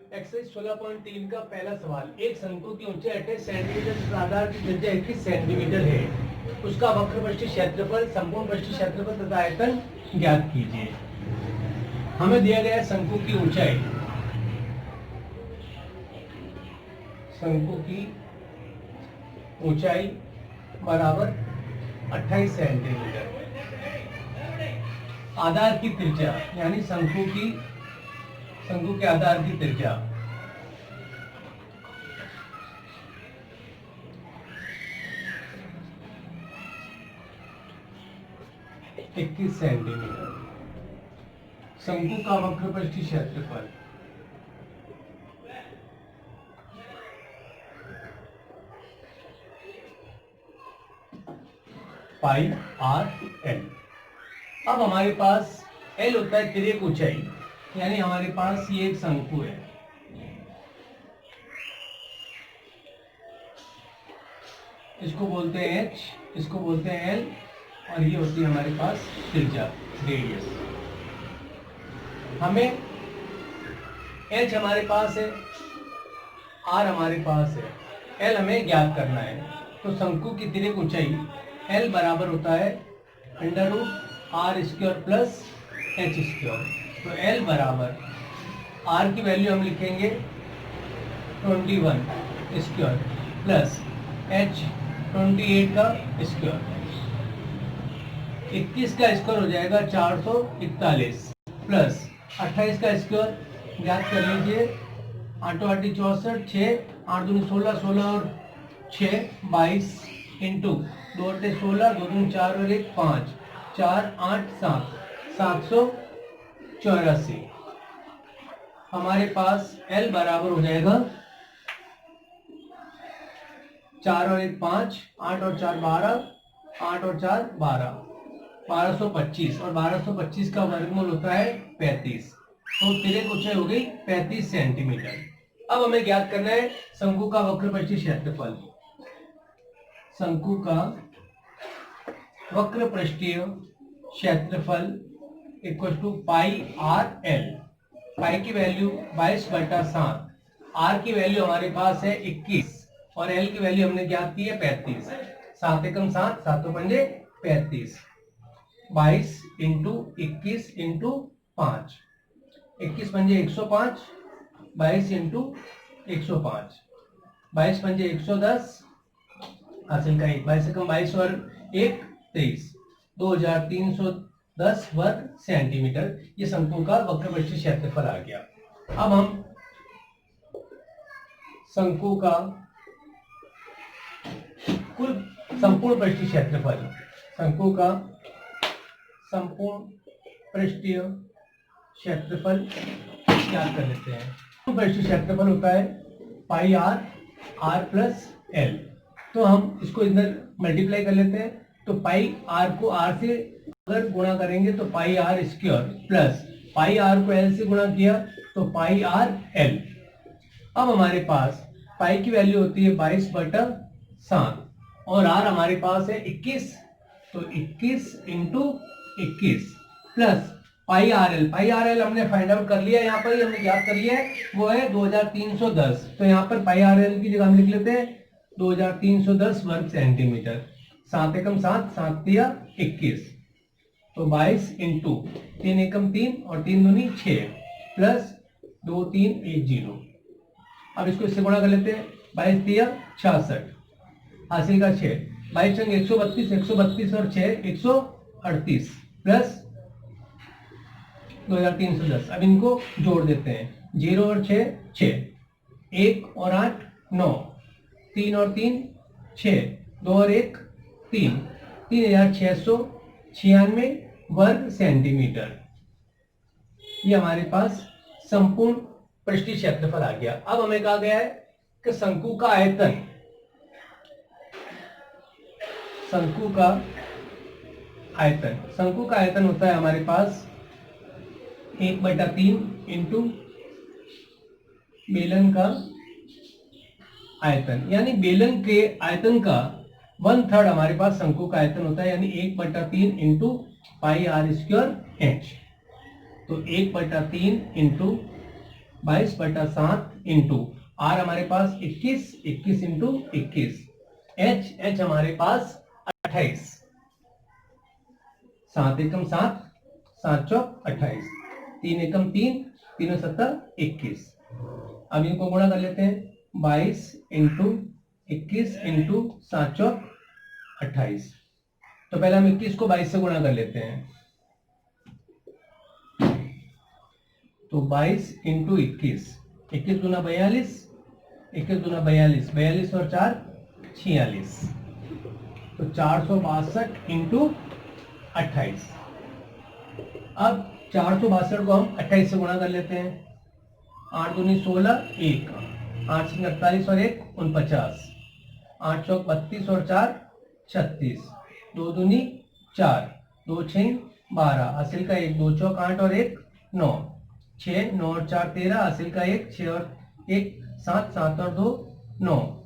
Exercise 16.3 का पहला सवाल, एक शंकु की ऊंचाई 28 सेंटीमीटर तथा आधार की त्रिज्या 21 सेंटीमीटर है। उसका वक्रपृष्ठ क्षेत्रफल, संपूर्ण पृष्ठ क्षेत्रफल तथा आयतन ज्ञात कीजिए। हमें दिया गया शंकु की ऊंचाई, शंकु की ऊंचाई बराबर 28 सेंटीमीटर, आधार की त्रिज्या यानी शंकु के आधार की त्रिज्या 21 सेंटीमीटर, शंकु का वक्रपृष्ठ क्षेत्रफल पाई आर एल। अब हमारे पास एल होता है तिर्यक ऊंचाई, यानी हमारे पास ये एक शंकु है, इसको बोलते हैं एच, इसको बोलते हैं एल, और ये होती है हमारे पास त्रिज्या, रेडियस। हमें एच हमारे पास है, आर हमारे पास है, एल हमें ज्ञात करना है। तो शंकु की तिर्यक ऊंचाई एल बराबर होता है under root r square plus h square. तो एल बराबर आर की वैल्यू हम लिखेंगे 21 स्क्वायर प्लस एच 28 का स्क्वायर, 21 का स्क्वायर हो जाएगा 441 प्लस 28 का स्क्वायर ज्ञात कर लीजिए, 8 8 64, 6 8 दूनी 16, 16 और 6 22 इंटू 2 8 16, 2 दूनी 4 और 1 5, 4 8 7, 784। हमारे पास L बराबर हो जाएगा 4 और 1 5, 8 और 4 12, 8 और 4 12, 1225, और 1225 का वर्गमूल होता है 35। तो तिर्यक ऊंचाई हो गई 35 सेंटीमीटर। अब हमें ज्ञात करना है शंकु का वक्रपृष्ठ क्षेत्रफल। शंकु का वक्रपृष्ठीय क्षेत्रफल equal to pi r l. Pi की वैल्यू 22/7, आर की वैल्यू हमारे पास है 21 और एल की वैल्यू हमने ज्ञात की है 35। 7 एकम 7, 7 पंजे 35, 22 इंटू 21 इंटू 5, 21 पंजे 105, 22 इंटू 105, 22 पंजे 110, हासिल का 1, 22 एकम 22 और 1 23, 2310 वर्ग सेंटीमीटर। ये शंकु का वक्रपृष्ठ क्षेत्रफल आ गया। अब हम शंकु का कुल संपूर्ण पृष्ठीय क्षेत्रफल, शंकु का संपूर्ण पृष्ठीय क्षेत्रफल ज्ञात कर लेते हैं। पृष्ठीय क्षेत्रफल होता है पाई आर, आर प्लस एल। तो हम इसको इधर मल्टीप्लाई कर लेते हैं, तो पाई आर को आर से अगर गुणा करेंगे तो pi r square plus pi r को एल से गुणा किया तो पाई आर एल। अब हमारे पास पाई की वैल्यू होती है 22/7 और आर हमारे पास है 21, तो 21 into 21 plus pi r l. Pi r l हमने फाइंड आउट कर लिया, यहाँ पर ही हमने ज्ञात कर लिया है, वो है 2310। तो यहाँ पर पाई आर एल की जगह हम लिख लेते हैं 2310 वर्ग सेंटीमीटर। 7 एकम 7, 7 तिया 21, तो 22 इंटू 3 एकम 3 और 3 दूनी 6 प्लस 2310। अब इसको इससे गुणा कर लेते हैं, 22 तिया 66, हासिल का 6, 22 संग 132, 132 और 6 138 प्लस 2310। अब इनको जोड़ देते हैं, 0 और 6 6, 1 और 8 9, 3 और 3 6, 2 और 1 3, 3696 वर्ग सेंटीमीटर। ये हमारे पास संपूर्ण पृष्ठीय क्षेत्रफल आ गया। अब हमें कहा गया है कि शंकु का आयतन, शंकु का आयतन, शंकु का आयतन होता है हमारे पास 1/3 इंटू बेलन का आयतन, यानी बेलन के आयतन का 1/3 हमारे पास शंकु का आयतन होता है, यानी 1/3 into pi r square h. तो 1/3 इंटू 22/7 इंटू आर हमारे पास 21, 21 इंटू 21, एच हमारे पास 28, 7 एकम 7, 7 चौक 28, 3 एकम 3, 3 7 21। अब इनको गुणा कर लेते हैं, 22 इंटू 21 इंटू 7 चौक 28। तो पहले हम 21 को 22 से गुणा कर लेते हैं, तो 22 इंटू 21, 21 गुना 42, 21 गुना 42, 42 और 4 46, तो 462 इंटू 28। अब 462 को हम 28 से गुणा कर लेते हैं, 8 दूनी 16, 1, 8 से 48 और 1 49, 8 चौक 32 और 4 36, 2 दूनी 4, 2 6 12, हासिल का 1, 2 चौक 8 और 1 9, 6 9 और 4 13, हासिल का 1, 6 और 1 7, 7 और 2 9,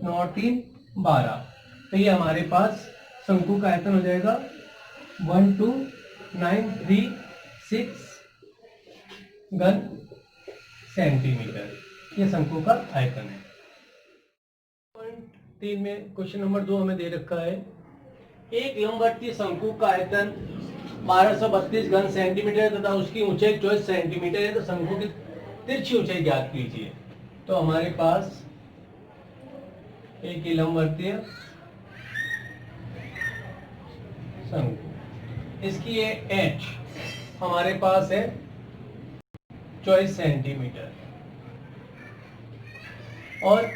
9 और 3 12। तो ये हमारे पास शंकु का आयतन हो जाएगा 12936 घन सेंटीमीटर। ये शंकु का आयतन है। 3 में क्वेश्चन नंबर 2 हमें दे रखा है, एक लंबवर्तीय शंकु का आयतन 1232 घन सेंटीमीटर तथा उसकी ऊंचाई 24 सेंटीमीटर है, तो शंकु की तिरछी ऊंचाई ज्ञात कीजिए। तो हमारे पास एक लंबवर्तीय शंकु, इसकी ये एच हमारे पास है 24 सेंटीमीटर और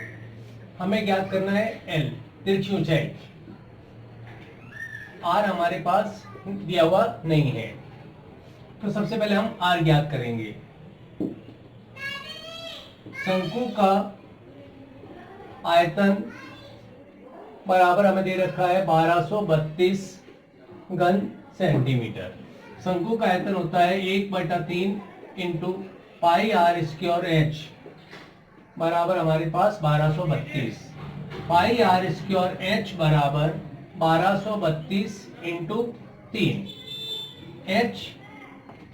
हमें ज्ञात करना है एल, तिरछी ऊंचाई। आर हमारे पास दिया हुआ नहीं है, तो सबसे पहले हम आर ज्ञात करेंगे। शंकु का आयतन बराबर हमें दे रखा है 1232 घन सेंटीमीटर। शंकु का आयतन होता है 1/3 into pi r square h बराबर हमारे पास 1232, पाई आर स्क्वायर एच बराबर 1232 इंटू 3। एच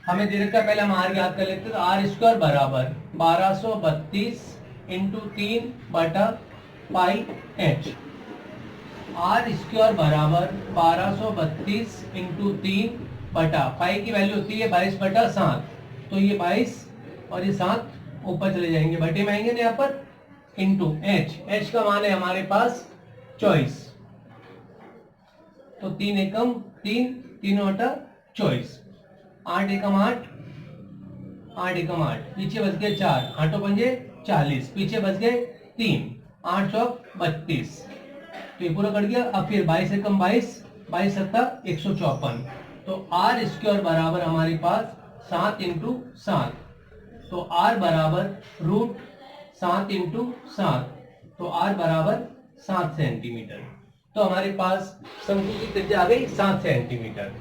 हमें दे रखा है, पहले हम आर ज्ञात कर लेते हैं, तो आर स्क्वायर बराबर 1232 इंटू 3 बटा पाई एच। आर स्क्वायर बराबर 1232 इंटू 3 बटा पाई की वैल्यू होती है 22/7, तो ये 22 और ये 7 ऊपर चले जाएंगे, बटे में आएंगे ना यहाँ पर, इंटू एच। एच का मान है हमारे पास 24, तो 3 एकम 3, 3 बटा 24, 8 एकम 8, 8 एकम 8, पीछे बच गए 4, 8 पंजे 40, पीछे बच गए 3, 8 चौक 32, तो ये पूरा कट गया। अब फिर 22 एकम 22, 22 सत्ता 154, तो आर स्क्वायर बराबर हमारे पास 7 इंटू 7, तो आर बराबर रूट 7 इंटू 7, तो आर बराबर 7 सेंटीमीटर। तो हमारे पास शंकु की त्रिज्या आ गई 7 सेंटीमीटर।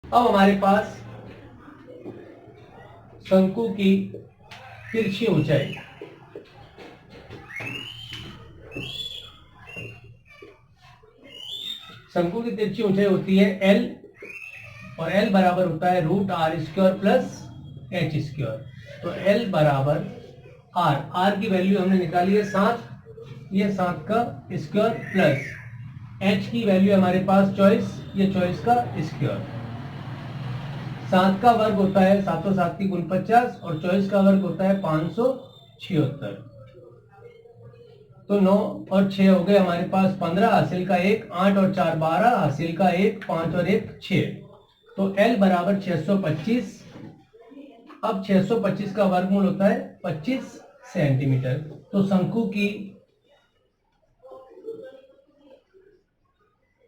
अब हमारे पास शंकु की तिरछी ऊंचाई, शंकु की तिरछी ऊंचाई होती है एल, और एल बराबर होता है root r square plus h square. तो एल बराबर आर, आर की वैल्यू हमने निकाली है 7, ये 7 का स्क्वायर प्लस एच की वैल्यू हमारे पास 24, ये 24 का स्क्वायर। 7 का वर्ग होता है 7 7 की 49 और 24 का वर्ग होता है 576, तो 9 और 6 हो गए हमारे पास 15, हासिल का 1, 8 और 4 12, हासिल का 1, 5 और 1 6, तो L बराबर 625। अब 625 का वर्गमूल होता है 25 सेंटीमीटर। तो शंकु की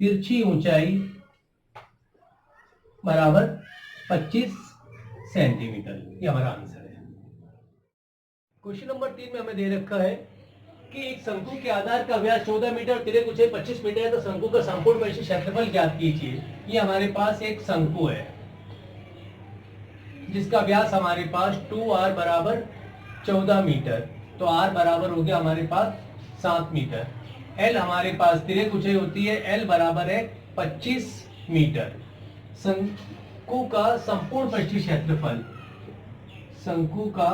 तिरछी ऊंचाई बराबर 25 सेंटीमीटर, ये हमारा आंसर है। क्वेश्चन नंबर 3 में हमें दे रखा है कि एक शंकु के आधार का व्यास 14 मीटर और तिर्यक ऊंचाई 25 मीटर है, तो शंकु का संपूर्ण परिक्षेत्र क्षेत्रफल ज्ञात कीजिए। ये हमारे पास एक शंकु है जिसका व्यास हमारे पास 2r बराबर 14 मीटर, तो r बराबर हो गया हमारे पास 7 मीटर। l हमारे पास तिर्यक ऊंचाई होती है, l बराबर है 25 मीटर। शंकु का संपूर्ण परिक्षेत्र क्षेत्रफल, शंकु का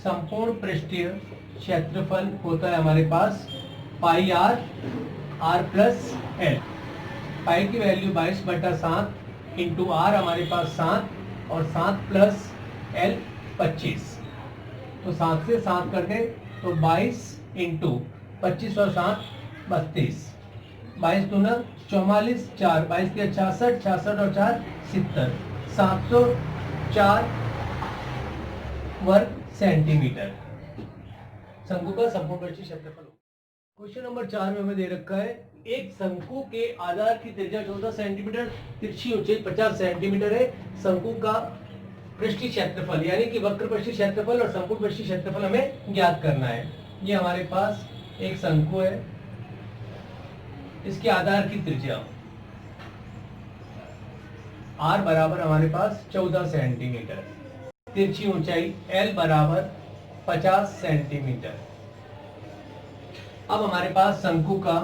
संपूर्ण पृष्ठीय क्षेत्रफल होता है हमारे पास पाई आर प्लस एल। पाई की वैल्यू 22/7 इंटू आर हमारे पास 7 और 7 प्लस एल 25। तो 7 से 7 कर दे तो 22 इंटू 25 और 7 32। 22 दूना 44, 4 22 के 66, 66 और 4 70, 704 वर्ग सेंटीमीटर शंकु का संपूर्ण पृष्ठीय क्षेत्रफल। क्वेश्चन नंबर 4 में हमें दे रखा है एक शंकु के आधार की त्रिज्या 14 सेंटीमीटर, तिरछी ऊंचाई 50 सेंटीमीटर है। शंकु का पृष्ठीय क्षेत्रफल यानी कि वक्र पृष्ठीय क्षेत्रफल और संपूर्ण पृष्ठीय क्षेत्रफल हमें ज्ञात करना है। ये हमारे पास एक शंकु है, इसके आधार की त्रिज्या r बराबर हमारे पास 14 सेंटीमीटर, तिरछी ऊंचाई l बराबर 50 सेंटीमीटर। अब हमारे पास शंकु का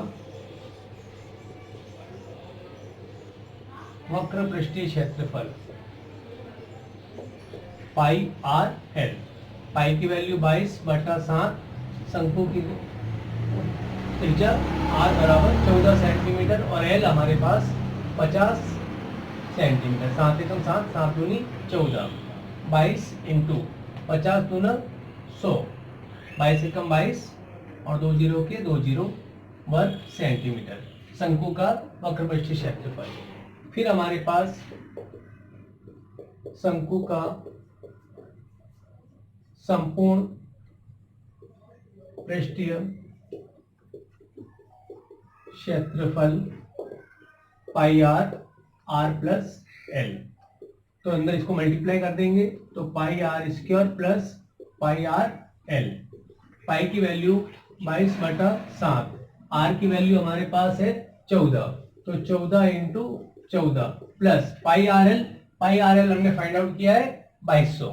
वक्र पृष्ठीय क्षेत्रफल पाई आर एल। पाई की वैल्यू 22/7, शंकु की त्रिज्या r बराबर 14 सेंटीमीटर और l हमारे पास 50 सेंटीमीटर। 7 एकम 7, 7 दूनी 14, 22 इंटू 50 दूना 100, 22 एकम 22 और 2 जीरो के 2 जीरो वर्ग सेंटीमीटर शंकु का वक्र पृष्ठीय क्षेत्रफल। फिर हमारे पास शंकु का संपूर्ण पृष्ठीय क्षेत्रफल पाई आर प्लस एल। तो अंदर इसको मल्टीप्लाई कर देंगे तो pi r square plus pi r l. Pi की वैल्यू 22/7, आर की वैल्यू हमारे पास है 14, तो 14 into 14 plus pi r l हमने फाइंड आउट किया है 2200,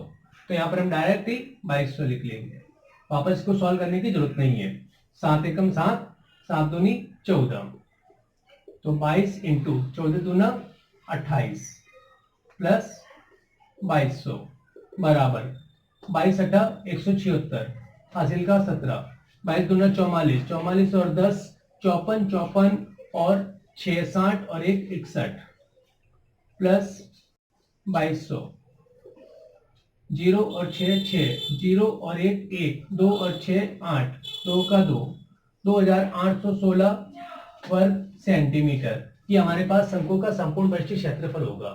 तो यहाँ पर हम डायरेक्ट ही 2200 लिख लेंगे। वापस इसको सॉल्व करने की जरूरत नहीं है। 7 एकम 7, 7 दूनी 14, तो 22 इंटू 14 दूना 28 प्लस 2200 बराबर 22 8 176, हासिल का 17, 22 दूना 44, 44 और 10 54, 54 और 6 60 और 1 61 प्लस 2200, 0 और 6 6, 0 और 1 1, 2 और 6 8, 2 का 2, 2816 वर्ग सेंटीमीटर। ये हमारे पास शंकु का संपूर्ण पृष्ठीय क्षेत्रफल होगा।